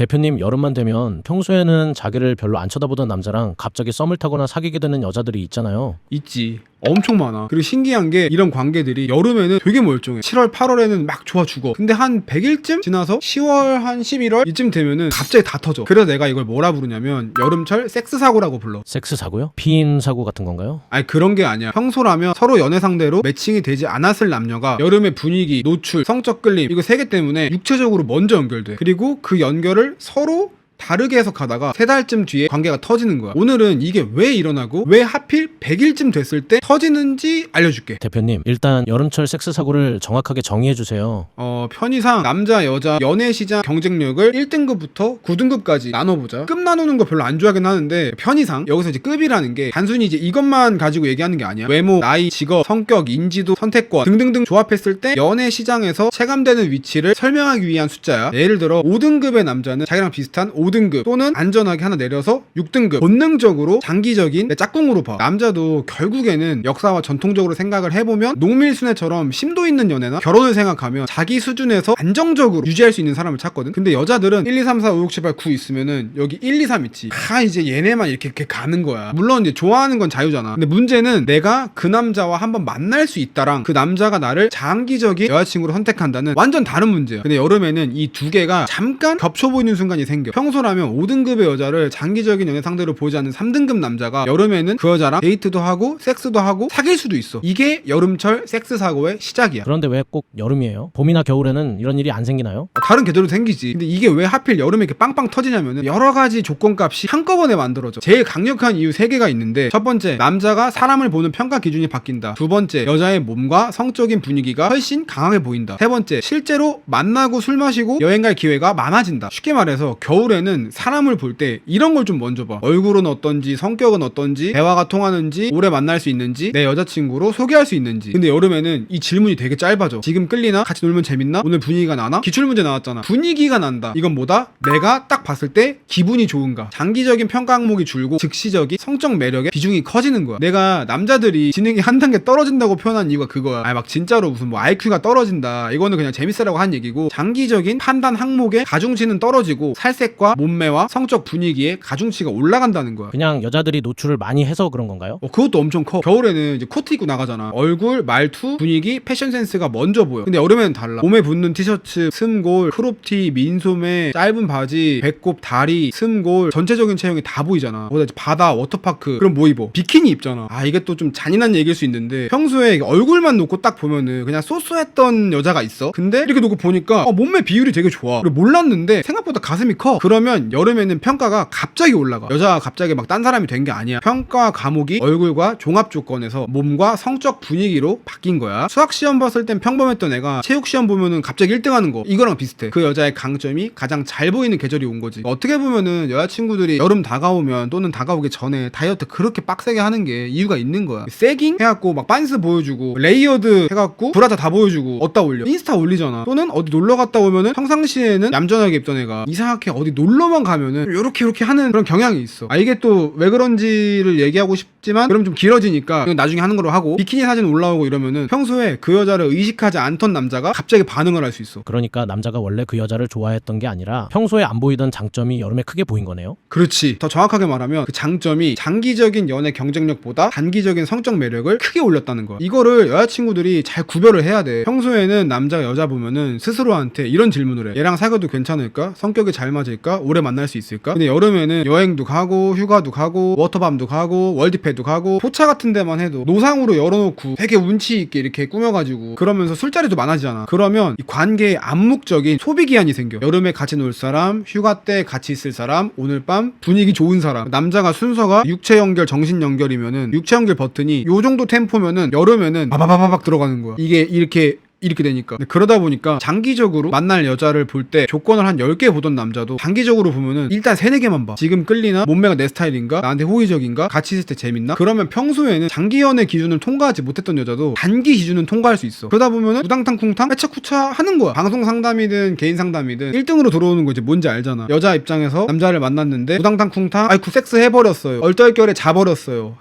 대표님, 여름만 되면 평소에는 자기를 별로 안 쳐다보던 남자랑 갑자기 썸을 타거나 사귀게 되는 여자들이 있잖아요. 있지. 엄청 많아. 그리고 신기한 게 이런 관계들이 여름에는 되게 멀쩡해. 7월, 8월에는 막 좋아 죽어. 근데 한 100일쯤 지나서 10월, 한 11월 이쯤 되면은 갑자기 다 터져. 그래서 내가 이걸 뭐라 부르냐면 여름철 섹스 사고라고 불러. 섹스 사고요? 피임 사고 같은 건가요? 아니 그런 게 아니야. 평소라면 서로 연애 상대로 매칭이 되지 않았을 남녀가 여름의 분위기, 노출, 성적 끌림 이거 세 개 때문에 육체적으로 먼저 연결돼. 그리고 그 연결을 서로 다르게 해석하다가 3달쯤 뒤에 관계가 터지는 거야. 오늘은 이게 왜 일어나고 왜 하필 100일쯤 됐을 때 터지는지 알려줄게. 대표님, 일단 여름철 섹스 사고를 정확하게 정의해 주세요. 편의상 남자 여자 연애 시장 경쟁력을 1등급부터 9등급까지 나눠보자. 급 나누는 거 별로 안 좋아하긴 하는데 편의상 여기서 이제 급이라는 게 단순히 이제 이것만 가지고 얘기하는 게 아니야. 외모, 나이, 직업, 성격, 인지도, 선택권 등등등 조합했을 때 연애 시장에서 체감되는 위치를 설명하기 위한 숫자야. 예를 들어 5등급의 남자는 자기랑 비슷한 5등급 또는 안전하게 하나 내려서 6등급. 본능적으로 장기적인 내 짝꿍으로 봐. 남자도 결국에는 역사와 전통적으로 생각을 해보면 농밀순애처럼 심도 있는 연애나 결혼을 생각하면 자기 수준에서 안정적으로 유지할 수 있는 사람을 찾거든. 근데 여자들은 1, 2, 3, 4, 5, 6, 7, 8, 9 있으면은 여기 1, 2, 3 있지. 이제 얘네만 이렇게 가는 거야. 물론 이제 좋아하는 건 자유잖아. 근데 문제는 내가 그 남자와 한번 만날 수 있다랑 그 남자가 나를 장기적인 여자친구로 선택한다는 완전 다른 문제야. 근데 여름에는 이 두 개가 잠깐 겹쳐 보이는 순간이 생겨. 평소라면 5등급의 여자를 장기적인 연애 상대로 보지 않는 3등급 남자가 여름에는 그 여자랑 데이트도 하고 섹스도 하고 사귈 수도 있어. 이게 여름철 섹스 사고의 시작이야. 그런데 왜 꼭 여름이에요? 봄이나 겨울에는 이런 일이 안 생기나요? 다른 계절도 생기지. 근데 이게 왜 하필 여름에 이렇게 빵빵 터지냐면은 여러 가지 조건값이 한꺼번에 만들어져. 제일 강력한 이유 3개가 있는데 첫 번째, 남자가 사람을 보는 평가 기준이 바뀐다. 두 번째, 여자의 몸과 성적인 분위기가 훨씬 강하게 보인다. 세 번째, 실제로 만나고 술 마시고 여행 갈 기회가 많아진다. 쉽게 말해서 겨울에는 사람을 볼 때 이런 걸 좀 먼저 봐. 얼굴은 어떤지, 성격은 어떤지, 대화가 통하는지, 오래 만날 수 있는지, 내 여자친구로 소개할 수 있는지. 근데 여름에는 이 질문이 되게 짧아져. 지금 끌리나? 같이 놀면 재밌나? 오늘 분위기가 나나? 기출문제 나왔잖아. 분위기가 난다. 이건 뭐다? 내가 딱 봤을 때 기분이 좋은가? 장기적인 평가 항목이 줄고 즉시적인 성적 매력의 비중이 커지는 거야. 내가 남자들이 지능이 한 단계 떨어진다고 표현한 이유가 그거야. 막 진짜로 무슨 뭐 IQ가 떨어진다. 이거는 그냥 재밌으라고 한 얘기고, 장기적인 판단 항목의 가중치는 떨어지고 살색과 몸매와 성적 분위기의 가중치가 올라간다는 거야. 그냥 여자들이 노출을 많이 해서 그런 건가요? 그것도 엄청 커. 겨울에는 이제 코트 입고 나가잖아. 얼굴, 말투, 분위기, 패션 센스가 먼저 보여. 근데 여름에는 달라. 몸에 붙는 티셔츠, 스몰, 크롭티, 민소매, 짧은 바지, 배꼽, 다리, 스몰, 전체적인 체형이 다 보이잖아. 바다, 워터파크, 그럼 뭐 입어? 비키니 입잖아. 이게 또 좀 잔인한 얘기일 수 있는데 평소에 얼굴만 놓고 딱 보면은 그냥 쏘쏘했던 여자가 있어. 근데 이렇게 놓고 보니까 몸매 비율이 되게 좋아. 그리고 몰랐는데 생각보다 가슴이 커. 그러면 여름에는 평가가 갑자기 올라가. 여자가 갑자기 막 딴 사람이 된 게 아니야. 평가 과목이 얼굴과 종합 조건에서 몸과 성적 분위기로 바뀐 거야. 수학 시험 봤을 땐 평범했던 애가 체육 시험 보면은 갑자기 1등 하는 거. 이거랑 비슷해. 그 여자의 강점이 가장 잘 보이는 계절이 온 거지. 어떻게 보면은 여자친구들이 여름 다가오면 또는 다가오기 전에 다이어트 그렇게 빡세게 하는 게 이유가 있는 거야. 세깅 해갖고 막 빤스 보여주고 레이어드 해갖고 브라자 다 보여주고 어디다 올려. 인스타 올리잖아. 또는 어디 놀러 갔다 오면은 평상시에는 얌전하게 입던 애가 이상하게 어디 놀러만 가면은 요렇게 하는 그런 경향이 있어. 이게 또 왜 그런지를 얘기하고 싶지만 그럼 좀 길어지니까 이건 나중에 하는 걸로 하고, 비키니 사진 올라오고 이러면은 평소에 그 여자를 의식하지 않던 남자가 갑자기 반응을 할 수 있어. 그러니까 남자가 원래 그 여자를 좋아했던 게 아니라 평소에 안 보이던 장점이 여름에 크게 보인 거네요? 그렇지. 더 정확하게 말하면 그 장점이 장기적인 연애 경쟁력보다 단기적인 성적 매력을 크게 올렸다는 거야. 이거를 여자친구들이 잘 구별을 해야 돼. 평소에는 남자가 여자 보면은 스스로한테 이런 질문을 해. 얘랑 사귀어도 괜찮을까? 성격이 잘 맞을까? 오래 만날 수 있을까? 근데 여름에는 여행도 가고 휴가도 가고 워터밤도 가고 월드패도 가고 포차 같은 데만 해도 노상으로 열어놓고 되게 운치 있게 이렇게 꾸며가지고 그러면서 술자리도 많아지잖아. 그러면 이 관계에 암묵적인 소비기한이 생겨. 여름에 같이 놀 사람, 휴가 때 같이 있을 사람, 오늘 밤 분위기 좋은 사람. 남자가 순서가 육체 연결, 정신 연결이면은 육체 연결 버튼이 요 정도 템포면은 여름에는 바바바바박 들어가는 거야. 이게 이렇게 되니까. 그러다 보니까 장기적으로 만날 여자를 볼 때 조건을 한 10개 보던 남자도 장기적으로 보면은 일단 3, 4개만 봐. 지금 끌리나? 몸매가 내 스타일인가? 나한테 호의적인가? 같이 있을 때 재밌나? 그러면 평소에는 장기 연애 기준을 통과하지 못했던 여자도 단기 기준은 통과할 수 있어. 그러다 보면은 우당탕 쿵탕 해차쿠차 하는 거야. 방송 상담이든 개인 상담이든 1등으로 들어오는 거 이제 뭔지 알잖아. 여자 입장에서 남자를 만났는데 우당탕 쿵탕 섹스 해버렸어요. 얼떨결에 자버렸어요.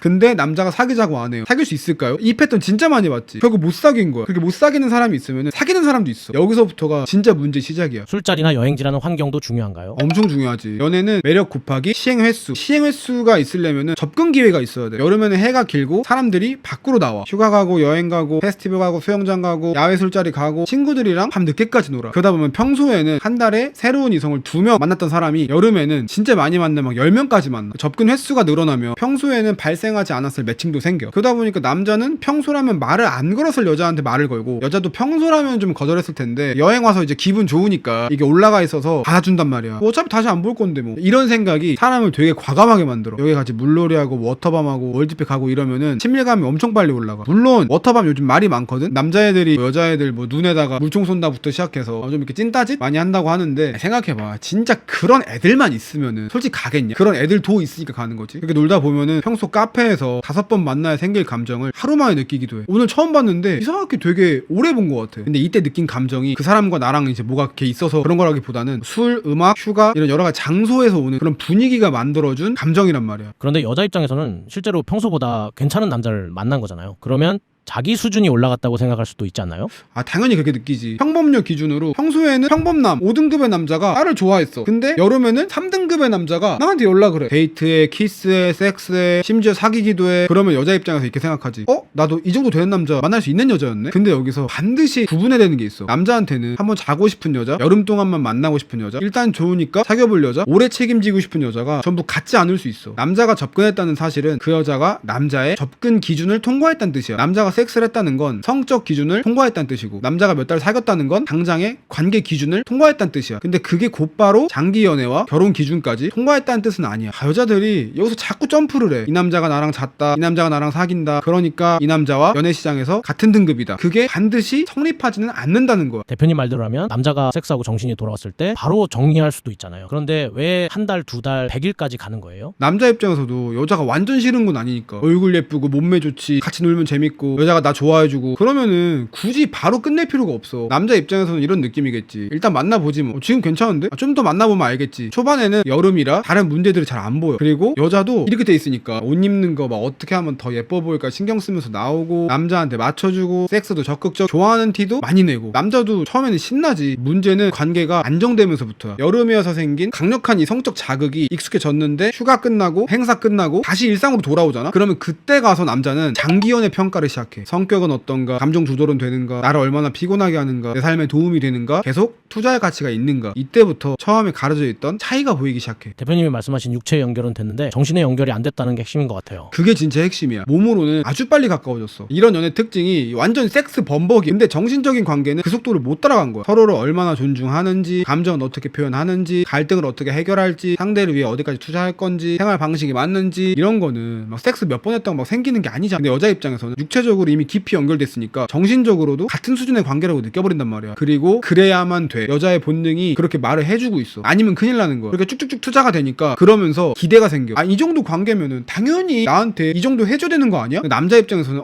근데 남자가 사귀자고 안 해요. 사귈 수 있을까요? 이 패턴 진짜 많이 봤지. 결국 못 사귄 거야. 그렇게 못 사귀는 사람이 있으면 사귀는 사람도 있어. 여기서부터가 진짜 문제 시작이야. 술자리나 여행지라는 환경도 중요한가요? 엄청 중요하지. 연애는 매력 곱하기 시행 횟수. 시행 횟수가 있으려면 접근 기회가 있어야 돼. 여름에는 해가 길고 사람들이 밖으로 나와. 휴가 가고 여행 가고 페스티벌 가고 수영장 가고 야외 술자리 가고 친구들이랑 밤 늦게까지 놀아. 그러다 보면 평소에는 한 달에 새로운 이성을 2명 만났던 사람이 여름에는 진짜 많이 만나 막 10명까지 만나. 접근 횟수가 늘어나면 평소에는 발생하지 않았을 매칭도 생겨. 그러다 보니까 남자는 평소라면 말을 안 걸었을 여자한테 말을 걸고 여자도 평소라면 좀 거절했을 텐데 여행 와서 이제 기분 좋으니까 이게 올라가 있어서 받아준단 말이야. 뭐 어차피 다시 안 볼 건데 뭐. 이런 생각이 사람을 되게 과감하게 만들어. 여기 같이 물놀이하고 워터밤하고 월드팩 가고 이러면은 친밀감이 엄청 빨리 올라가. 물론 워터밤 요즘 말이 많거든. 남자애들이 여자애들 뭐 눈에다가 물총 쏜다부터 시작해서 좀 이렇게 찐따짓 많이 한다고 하는데 생각해봐. 진짜 그런 애들만 있으면은 솔직히 가겠냐. 그런 애들도 있으니까 가는 거지. 이렇게 놀다 보면은 평소 카페에서 5번 만나야 생길 감정을 하루 만에 느끼기도 해. 오늘 처음 봤는데 이상하게 되게 오래 본 것 같아. 근데 이때 느낀 감정이 그 사람과 나랑 이제 뭐가 이렇게 있어서 그런 거라기보다는 술, 음악, 휴가 이런 여러 가지 장소에서 오는 그런 분위기가 만들어준 감정이란 말이야. 그런데 여자 입장에서는 실제로 평소보다 괜찮은 남자를 만난 거잖아요. 그러면 자기 수준이 올라갔다고 생각할 수도 있지 않나요? 아 당연히 그렇게 느끼지. 평범력 기준으로 평소에는 평범남 5등급의 남자가 나를 좋아했어. 근데 여름에는 3등급의 남자가 나한테 연락을 해. 데이트해, 키스해, 섹스해, 심지어 사귀기도 해. 그러면 여자 입장에서 이렇게 생각하지. 나도 이 정도 되는 남자 만날 수 있는 여자였네? 근데 여기서 반드시 구분해야 되는 게 있어. 남자한테는 한번 자고 싶은 여자, 여름 동안만 만나고 싶은 여자, 일단 좋으니까 사귀어볼 여자, 오래 책임지고 싶은 여자가 전부 같지 않을 수 있어. 남자가 접근했다는 사실은 그 여자가 남자의 접근 기준을 통과했다는 뜻이야. 남자가 섹스를 했다는 건 성적 기준을 통과했다는 뜻이고 남자가 몇 달 사귀었다는 건 당장의 관계 기준을 통과했다는 뜻이야. 근데 그게 곧바로 장기 연애와 결혼 기준까지 통과했다는 뜻은 아니야. 여자들이 여기서 자꾸 점프를 해. 이 남자가 나랑 잤다, 이 남자가 나랑 사귄다, 그러니까 이 남자와 연애 시장에서 같은 등급이다. 그게 반드시 성립하지는 않는다는 거야. 대표님 말대로 하면 남자가 섹스하고 정신이 돌아왔을 때 바로 정리할 수도 있잖아요. 그런데 왜 한 달, 2달, 100일까지 가는 거예요? 남자 입장에서도 여자가 완전 싫은 건 아니니까. 얼굴 예쁘고 몸매 좋지, 같이 놀면 재밌고 여자가 나 좋아해주고 그러면은 굳이 바로 끝낼 필요가 없어. 남자 입장에서는 이런 느낌이겠지. 일단 만나보지 뭐. 지금 괜찮은데? 좀 더 만나보면 알겠지. 초반에는 여름이라 다른 문제들이 잘 안 보여. 그리고 여자도 이렇게 돼 있으니까 옷 입는 거 막 어떻게 하면 더 예뻐 보일까 신경 쓰면서 나오고 남자한테 맞춰주고 섹스도 적극적 좋아하는 티도 많이 내고 남자도 처음에는 신나지. 문제는 관계가 안정되면서부터야. 여름이어서 생긴 강력한 이 성적 자극이 익숙해졌는데 휴가 끝나고 행사 끝나고 다시 일상으로 돌아오잖아. 그러면 그때 가서 남자는 장기연애 평가를 시작해. 성격은 어떤가, 감정 조절은 되는가, 나를 얼마나 피곤하게 하는가, 내 삶에 도움이 되는가, 계속 투자할 가치가 있는가. 이때부터 처음에 가려져 있던 차이가 보이기 시작해. 대표님이 말씀하신 육체의 연결은 됐는데 정신의 연결이 안 됐다는 게 핵심인 것 같아요. 그게 진짜 핵심이야. 몸으로는 아주 빨리 가까워졌어. 이런 연애 특징이 완전 섹스 범벅이. 근데 정신적인 관계는 그 속도를 못 따라간 거야. 서로를 얼마나 존중하는지, 감정은 어떻게 표현하는지, 갈등을 어떻게 해결할지, 상대를 위해 어디까지 투자할 건지, 생활 방식이 맞는지, 이런 거는 막 섹스 몇 번 했다고 막 생기는 게 아니잖아. 근데 여자 입장에서는 육체적으로 이미 깊이 연결됐으니까 정신적으로도 같은 수준의 관계라고 느껴버린단 말이야. 그리고 그래야만 돼. 여자의 본능이 그렇게 말을 해주고 있어. 아니면 큰일 나는 거야. 그렇게 쭉쭉쭉 투자가 되니까 그러면서 기대가 생겨. 이 정도 관계면은 당연히 나한테 이 정도 해줘야 되는 거 아니야? 남자 입장에서는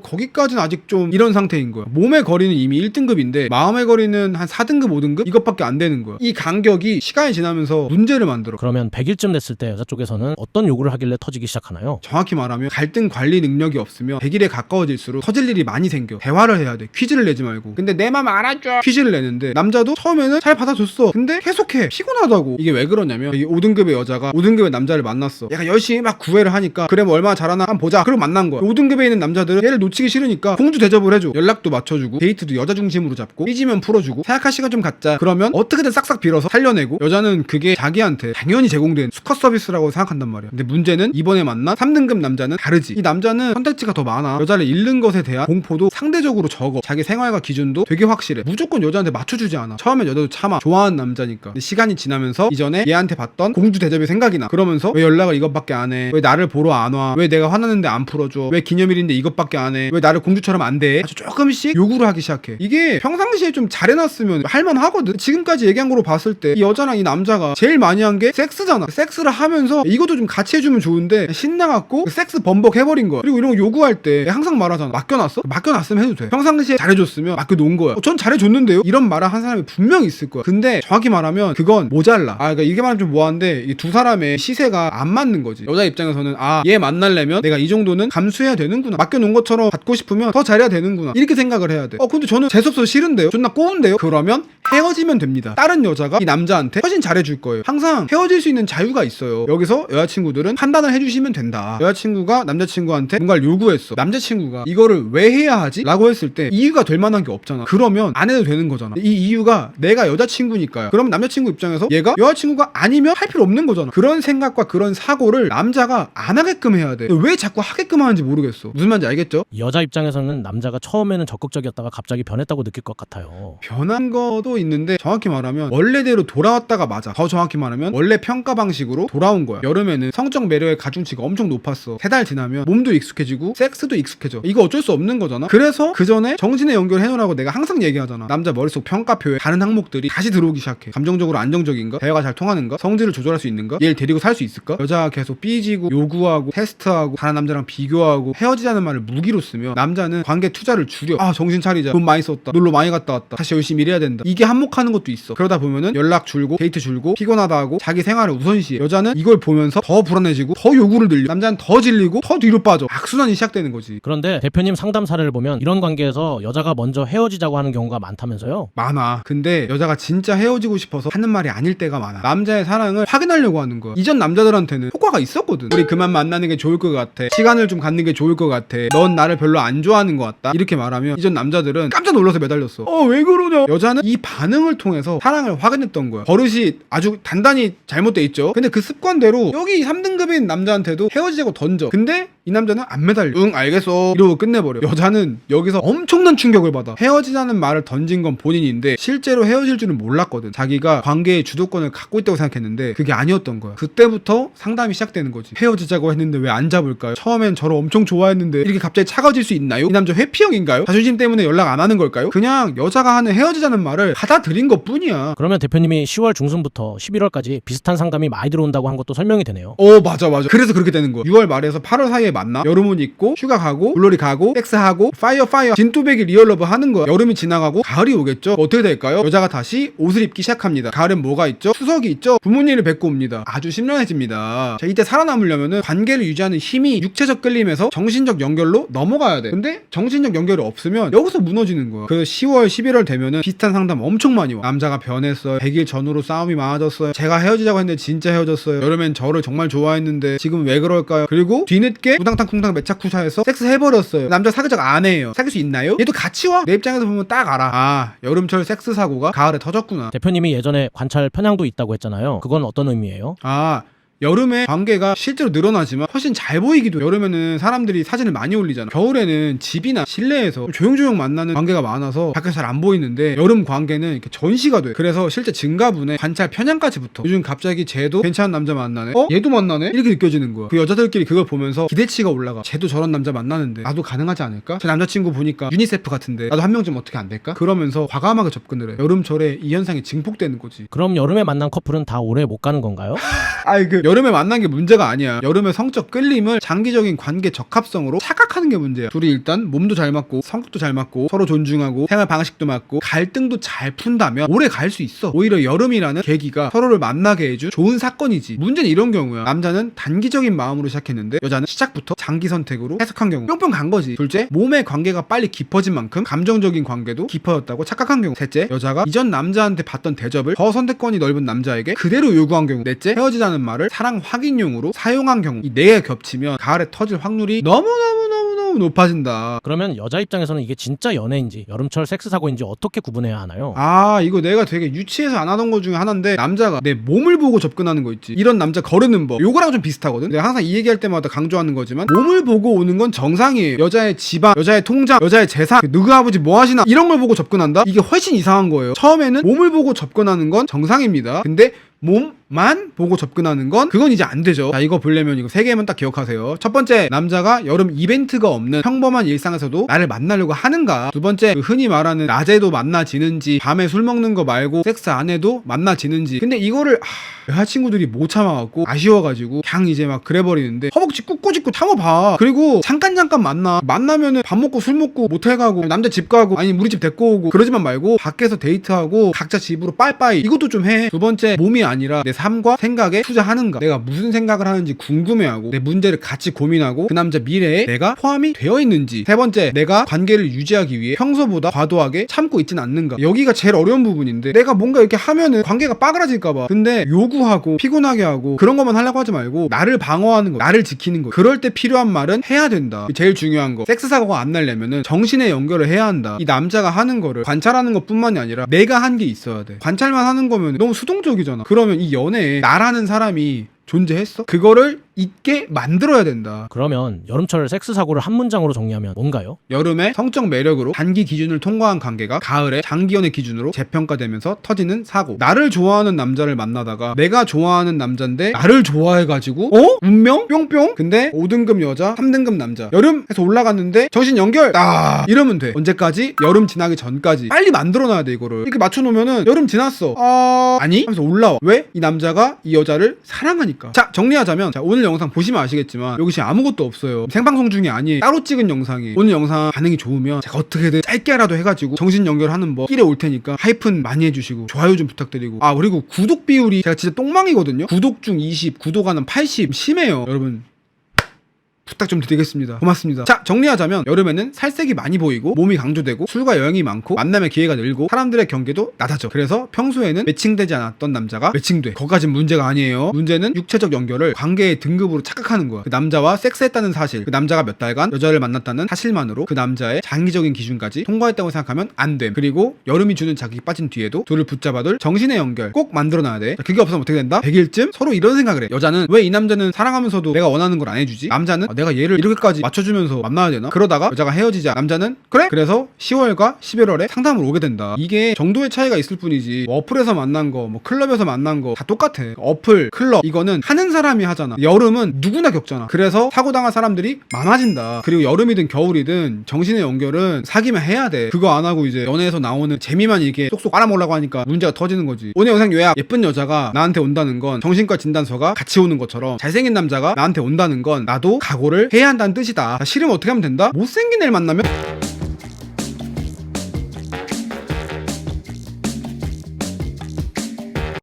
거기까지는 아직 좀 이런 상태인 거야. 몸의 거리는 이미 1등급인데 마음의 거리는 한 4등급 5등급? 이것밖에 안 되는 거야. 이 간격이 시간이 지나면서 문제를 만들어. 그러면 100일쯤 됐을 때 여자 쪽에서는 어떤 요구를 하길래 터지기 시작하나요? 정확히 말하면 갈등 관리 능력이 없으면 100일에 가까워질수록 터질 일이 많이 생겨. 대화를 해야 돼. 퀴즈를 내지 말고. 근데 내 맘 알아줘. 퀴즈를 내는데 남자도 처음에는 잘 받아줬어. 근데 계속해. 피곤하다고. 이게 왜 그러냐면 이 5등급의 여자가 5등급의 남자를 만났어. 얘가 열심히 막 구애를 하니까 그래 뭐 얼마나 잘하나 한번 보자. 그리고 만난 거야. 5등급에 있는 남자들은 얘를 놓치기 싫으니까 공주 대접을 해줘. 연락도 맞춰주고 데이트도 여자 중심으로 잡고 삐지면 풀어주고 생각할 시간 좀 갖자. 그러면 어떻게든 싹싹 빌어서 살려내고 여자는 그게 자기한테 당연히 제공된 수컷 서비스라고 생각한단 말이야. 근데 문제는 이번에 만난 3등급 남자는 다르지. 이 남자는 선택지가 더 많아. 여자를 잃는 것에 대한 공포도 상대적으로 적어. 자기 생활과 기준도 되게 확실해. 무조건 여자한테 맞춰주지 않아. 처음엔 여자도 참아. 좋아하는 남자니까. 근데 시간이 지나면서 이전에 얘한테 받던 공주 대접이 생각이 나. 그러면서 왜 연락을 이것밖에 안 해? 왜 나를 보러 안 와? 왜 내가 화났는데 안 풀어줘? 왜 기념일인데 이것밖에 안 해? 왜 나를 공주처럼 안 돼? 아주 조금씩 요구를 하기 시작해. 이게 평상시에 좀 잘해놨으면 할만하거든. 지금까지 얘기한 거로 봤을 때 이 여자랑 이 남자가 제일 많이 한 게 섹스잖아. 섹스를 하면서 이것도 좀 같이 해주면 좋은데 신나갖고 섹스 범벅 해버린 거야. 그리고 이런 거 요구할 때 항상 항상 말하잖아. 맡겨놨어? 맡겨놨으면 해도 돼. 평상시에 잘해줬으면 맡겨놓은 거야. 전 잘해줬는데요? 이런 말을 한 사람이 분명히 있을 거야. 근데 정확히 말하면 그건 모자라. 그러니까 이게 말하면 좀 뭐한데 이 두 사람의 시세가 안 맞는 거지. 여자 입장에서는 얘 만나려면 내가 이 정도는 감수해야 되는구나. 맡겨놓은 것처럼 받고 싶으면 더 잘해야 되는구나. 이렇게 생각을 해야 돼. 근데 저는 재수없어서 싫은데요? 존나 꼬운데요? 그러면 헤어지면 됩니다. 다른 여자가 이 남자한테 훨씬 잘해줄 거예요. 항상 헤어질 수 있는 자유가 있어요. 여기서 여자친구들은 판단을 해주시면 된다. 여자친구가 남자친구한테 뭔가를 요구했어. 남자친구가 이거를 왜 해야 하지? 라고 했을 때 이유가 될 만한 게 없잖아. 그러면 안 해도 되는 거잖아. 이 이유가 내가 여자친구니까요. 그러면 남자친구 입장에서 얘가 여자친구가 아니면 할 필요 없는 거잖아. 그런 생각과 그런 사고를 남자가 안 하게끔 해야 돼. 왜 자꾸 하게끔 하는지 모르겠어. 무슨 말인지 알겠죠? 여자 입장에서는 남자가 처음에는 적극적이었다가 갑자기 변했다고 느낄 것 같아요. 변한 것도 있는데 정확히 말하면 원래대로 돌아왔다가 맞아. 더 정확히 말하면 원래 평가 방식으로 돌아온 거야. 여름에는 성적 매력의 가중치가 엄청 높았어. 3달 지나면 몸도 익숙해지고 섹스도 익숙해져. 이거 어쩔 수 없는 거잖아. 그래서 그 전에 정신에 연결해놓으라고 내가 항상 얘기하잖아. 남자 머릿속 평가표에 다른 항목들이 다시 들어오기 시작해. 감정적으로 안정적인가? 대화가 잘 통하는가? 성질을 조절할 수 있는가? 얘를 데리고 살 수 있을까? 여자가 계속 삐지고 요구하고 테스트하고 다른 남자랑 비교하고 헤어지자는 말을 무기로 쓰면 남자는 관계 투자를 줄여. 정신 차리자. 돈 많이 썼다. 놀러 많이 갔다 왔다. 다시 열심히 일해야 된다. 이게 한몫하는 것도 있어. 그러다 보면은 연락 줄고 데이트 줄고 피곤하다 하고 자기 생활을 우선시해. 여자는 이걸 보면서 더 불안해지고 더 요구를 늘려. 남자는 더 질리고 더 뒤로 빠져. 악순환이 시작되는 거지. 그런데 대표님 상담 사례를 보면 이런 관계에서 여자가 먼저 헤어지자고 하는 경우가 많다면서요? 많아. 근데 여자가 진짜 헤어지고 싶어서 하는 말이 아닐 때가 많아. 남자의 사랑을 확인하려고 하는 거야. 이전 남자들한테는 효과가 있었거든. 우리 그만 만나는 게 좋을 것 같아. 시간을 좀 갖는 게 좋을 것 같아. 넌 나를 별로 안 좋아하는 것 같다. 이렇게 말하면 이전 남자들은 깜짝 놀라서 매달렸어. 왜 그러냐? 여자는 이 반응을 통해서 사랑을 확인했던 거야. 버릇이 아주 단단히 잘못돼 있죠. 근데 그 습관대로 여기 3등급인 남자한테도 헤어지자고 던져. 근데 이 남자는 안 매달려. 응 알겠어 이러고 끝내버려. 여자는 여기서 엄청난 충격을 받아. 헤어지자는 말을 던진 건 본인인데 실제로 헤어질 줄은 몰랐거든. 자기가 관계의 주도권을 갖고 있다고 생각했는데 그게 아니었던 거야. 그때부터 상담이 시작되는 거지. 헤어지자고 했는데 왜 안 잡을까요? 처음엔 저를 엄청 좋아했는데 이렇게 갑자기 차가워질 수 있나요? 이 남자 회피형인가요? 자존심 때문에 연락 안 하는 걸까요? 그냥 여자가 하는 헤어지자는 말을 받아들인 것 뿐이야. 그러면 대표님이 10월 중순부터 11월까지 비슷한 상담이 많이 들어온다고 한 것도 설명이 되네요. 맞아. 그래서 그렇게 되는 거야. 6월 말에서 8월 사이에 만나. 여름 옷 입고 휴가 가고 물놀이 가고 섹스하고 파이어 진또배기 리얼러브 하는 거야. 여름이 지나가고 가을이 오겠죠. 어떻게 될까요? 여자가 다시 옷을 입기 시작합니다. 가을엔 뭐가 있죠? 추석이 있죠. 부모님을 뵙고 옵니다. 아주 심란해집니다. 자, 이때 살아남으려면은 관계를 유지하는 힘이 육체적 끌림에서 정신적 연결로 넘어가야 돼. 근데 정신적 연결이 없으면 여기서 무너지는 거야. 그래서 10월 11월 되면은 비슷한 상담 엄청 많이 와. 남자가 변했어요. 100일 전후로 싸움이 많아졌어요. 제가 헤어지자고 했는데 진짜 헤어졌어요. 여름엔 저를 정말 좋아했는데 지금 왜 그럴까요? 그리고 뒤늦게 우당탕 쿵당 매차쿠샤에서 섹스 해버렸어요. 남자 사귀자안 해요. 사귈 수 있나요? 얘도 같이 와. 내 입장에서 보면 딱 알아. 여름철 섹스 사고가 가을에 터졌구나. 대표님이 예전에 관찰 편향도 있다고 했잖아요. 그건 어떤 의미예요? 여름에 관계가 실제로 늘어나지만 훨씬 잘 보이기도 해요. 여름에는 사람들이 사진을 많이 올리잖아. 겨울에는 집이나 실내에서 조용조용 만나는 관계가 많아서 밖에서 잘 안 보이는데 여름 관계는 이렇게 전시가 돼. 그래서 실제 증가분에 관찰 편향까지 붙어. 요즘 갑자기 쟤도 괜찮은 남자 만나네? 얘도 만나네? 이렇게 느껴지는 거야. 그 여자들끼리 그걸 보면서 기대치가 올라가. 쟤도 저런 남자 만나는데 나도 가능하지 않을까? 제 남자친구 보니까 유니세프 같은데 나도 한 명 좀 어떻게 안 될까? 그러면서 과감하게 접근을 해. 여름철에 이 현상이 증폭되는 거지. 그럼 여름에 만난 커플은 다 오래 못 가는 건가요? 여름에 만난 게 문제가 아니야. 여름에 성적 끌림을 장기적인 관계 적합성으로 착각하는 게 문제야. 둘이 일단 몸도 잘 맞고 성격도 잘 맞고 서로 존중하고 생활 방식도 맞고 갈등도 잘 푼다면 오래 갈 수 있어. 오히려 여름이라는 계기가 서로를 만나게 해준 좋은 사건이지. 문제는 이런 경우야. 남자는 단기적인 마음으로 시작했는데 여자는 시작부터 장기 선택으로 해석한 경우. 뿅뿅 간 거지. 둘째, 몸의 관계가 빨리 깊어진 만큼 감정적인 관계도 깊어졌다고 착각한 경우. 셋째, 여자가 이전 남자한테 받던 대접을 더 선택권이 넓은 남자에게 그대로 요구한 경우. 넷째, 헤어지자는 말을 사랑 확인용으로 사용한 경우. 이 네 개 겹치면 가을에 터질 확률이 너무 높아진다. 그러면 여자 입장에서는 이게 진짜 연애인지 여름철 섹스 사고인지 어떻게 구분해야 하나요? 이거 내가 되게 유치해서 안 하던 것 중에 하나인데 남자가 내 몸을 보고 접근하는 거 있지. 이런 남자 거르는 법. 요거랑 좀 비슷하거든. 내가 항상 이 얘기할 때마다 강조하는 거지만 몸을 보고 오는 건 정상이에요. 여자의 집안, 여자의 통장, 여자의 재산, 누구 아버지 뭐 하시나 이런 걸 보고 접근한다? 이게 훨씬 이상한 거예요. 처음에는 몸을 보고 접근하는 건 정상입니다. 근데 몸 만 보고 접근하는 건 그건 이제 안 되죠. 자, 이거 보려면 이거 3개만 딱 기억하세요. 첫 번째, 남자가 여름 이벤트가 없는 평범한 일상에서도 나를 만나려고 하는가. 두 번째, 흔히 말하는 낮에도 만나지는지, 밤에 술 먹는 거 말고 섹스 안 해도 만나지는지. 근데 이거를 여자친구들이 못 참아갖고 아쉬워가지고 그냥 이제 막 그래버리는데, 허벅지 꾹꾹 참아봐. 그리고 잠깐 만나면은 밥 먹고 술 먹고 모텔 가고 남자 집 가고 아니 우리 집 데리고 오고 그러지만 말고 밖에서 데이트하고 각자 집으로 빠이빠이 이것도 좀 해. 두 번째, 몸이 아니라 내 삶과 생각에 투자하는가. 내가 무슨 생각을 하는지 궁금해하고 내 문제를 같이 고민하고 그 남자 미래에 내가 포함이 되어 있는지. 세 번째, 내가 관계를 유지하기 위해 평소보다 과도하게 참고 있진 않는가. 여기가 제일 어려운 부분인데, 내가 뭔가 이렇게 하면은 관계가 빠그라질까봐. 근데 요구하고 피곤하게 하고 그런 것만 하려고 하지 말고 나를 방어하는 거, 나를 지키는 거, 그럴 때 필요한 말은 해야 된다. 제일 중요한 거, 섹스 사고가 안 나려면은 정신의 연결을 해야 한다. 이 남자가 하는 거를 관찰하는 것 뿐만이 아니라 내가 한 게 있어야 돼. 관찰만 하는 거면 너무 수동적이잖아. 그러면 이 연애에 나라는 사람이 존재했어? 그거를 있게 만들어야 된다. 그러면 여름철 섹스 사고를 한 문장으로 정리하면 뭔가요? 여름에 성적 매력으로 단기 기준을 통과한 관계가 가을에 장기연애 기준으로 재평가되면서 터지는 사고. 나를 좋아하는 남자를 만나다가 내가 좋아하는 남자인데 나를 좋아해가지고 운명? 뿅뿅? 근데 5등급 여자 3등급 남자 여름에서 올라갔는데 정신 연결 이러면 돼. 언제까지? 여름 지나기 전까지 빨리 만들어놔야 돼. 이거를 이렇게 맞춰놓으면은 여름 지났어 아니? 하면서 올라와. 왜? 이 남자가 이 여자를 사랑하니까. 자, 정리하자면, 자, 오늘 영상 보시면 아시겠지만 여기 지금 아무것도 없어요. 생방송 중이 아니에요. 따로 찍은 영상이. 오늘 영상 반응이 좋으면 제가 어떻게든 짧게라도 해가지고 정신 연결하는 법 끼래 올 테니까 하이픈 많이 해주시고 좋아요 좀 부탁드리고. 그리고 구독 비율이 제가 진짜 똥망이거든요. 구독 중 20, 구독하는 80 심해요. 여러분 부탁 좀 드리겠습니다. 고맙습니다. 자, 정리하자면 여름에는 살색이 많이 보이고 몸이 강조되고 술과 여행이 많고 만남의 기회가 늘고 사람들의 경계도 낮아져. 그래서 평소에는 매칭되지 않았던 남자가 매칭돼. 거기까진 문제가 아니에요. 문제는 육체적 연결을 관계의 등급으로 착각하는 거야. 그 남자와 섹스했다는 사실, 그 남자가 몇 달간 여자를 만났다는 사실만으로 그 남자의 장기적인 기준까지 통과했다고 생각하면 안 됨. 그리고 여름이 주는 자극이 빠진 뒤에도 둘을 붙잡아둘 정신의 연결 꼭 만들어놔야 돼. 자, 그게 없으면 어떻게 된다? 100일쯤 서로 이런 생각을 해. 여자는 왜 이 남자는 사랑하면서도 내가 원하는 걸 안 해주지? 남자는 내가 얘를 이렇게까지 맞춰주면서 만나야 되나? 그러다가 여자가 헤어지자 남자는 그래? 그래서 10월과 11월에 상담을 오게 된다. 이게 정도의 차이가 있을 뿐이지 어플에서 만난 거, 뭐 클럽에서 만난 거 다 똑같아. 어플, 클럽 이거는 하는 사람이 하잖아. 여름은 누구나 겪잖아. 그래서 사고당한 사람들이 많아진다. 그리고 여름이든 겨울이든 정신의 연결은 사귀면 해야 돼. 그거 안 하고 이제 연애에서 나오는 재미만 이렇게 쏙쏙 빨아먹으려고 하니까 문제가 터지는 거지. 오늘 영상 요약, 예쁜 여자가 나한테 온다는 건 정신과 진단서가 같이 오는 것처럼 잘생긴 남자가 나한테 온다는 건 나도 각오를 해야 한다는 뜻이다. 자, 싫으면 어떻게 하면 된다? 못생긴 애를 만나면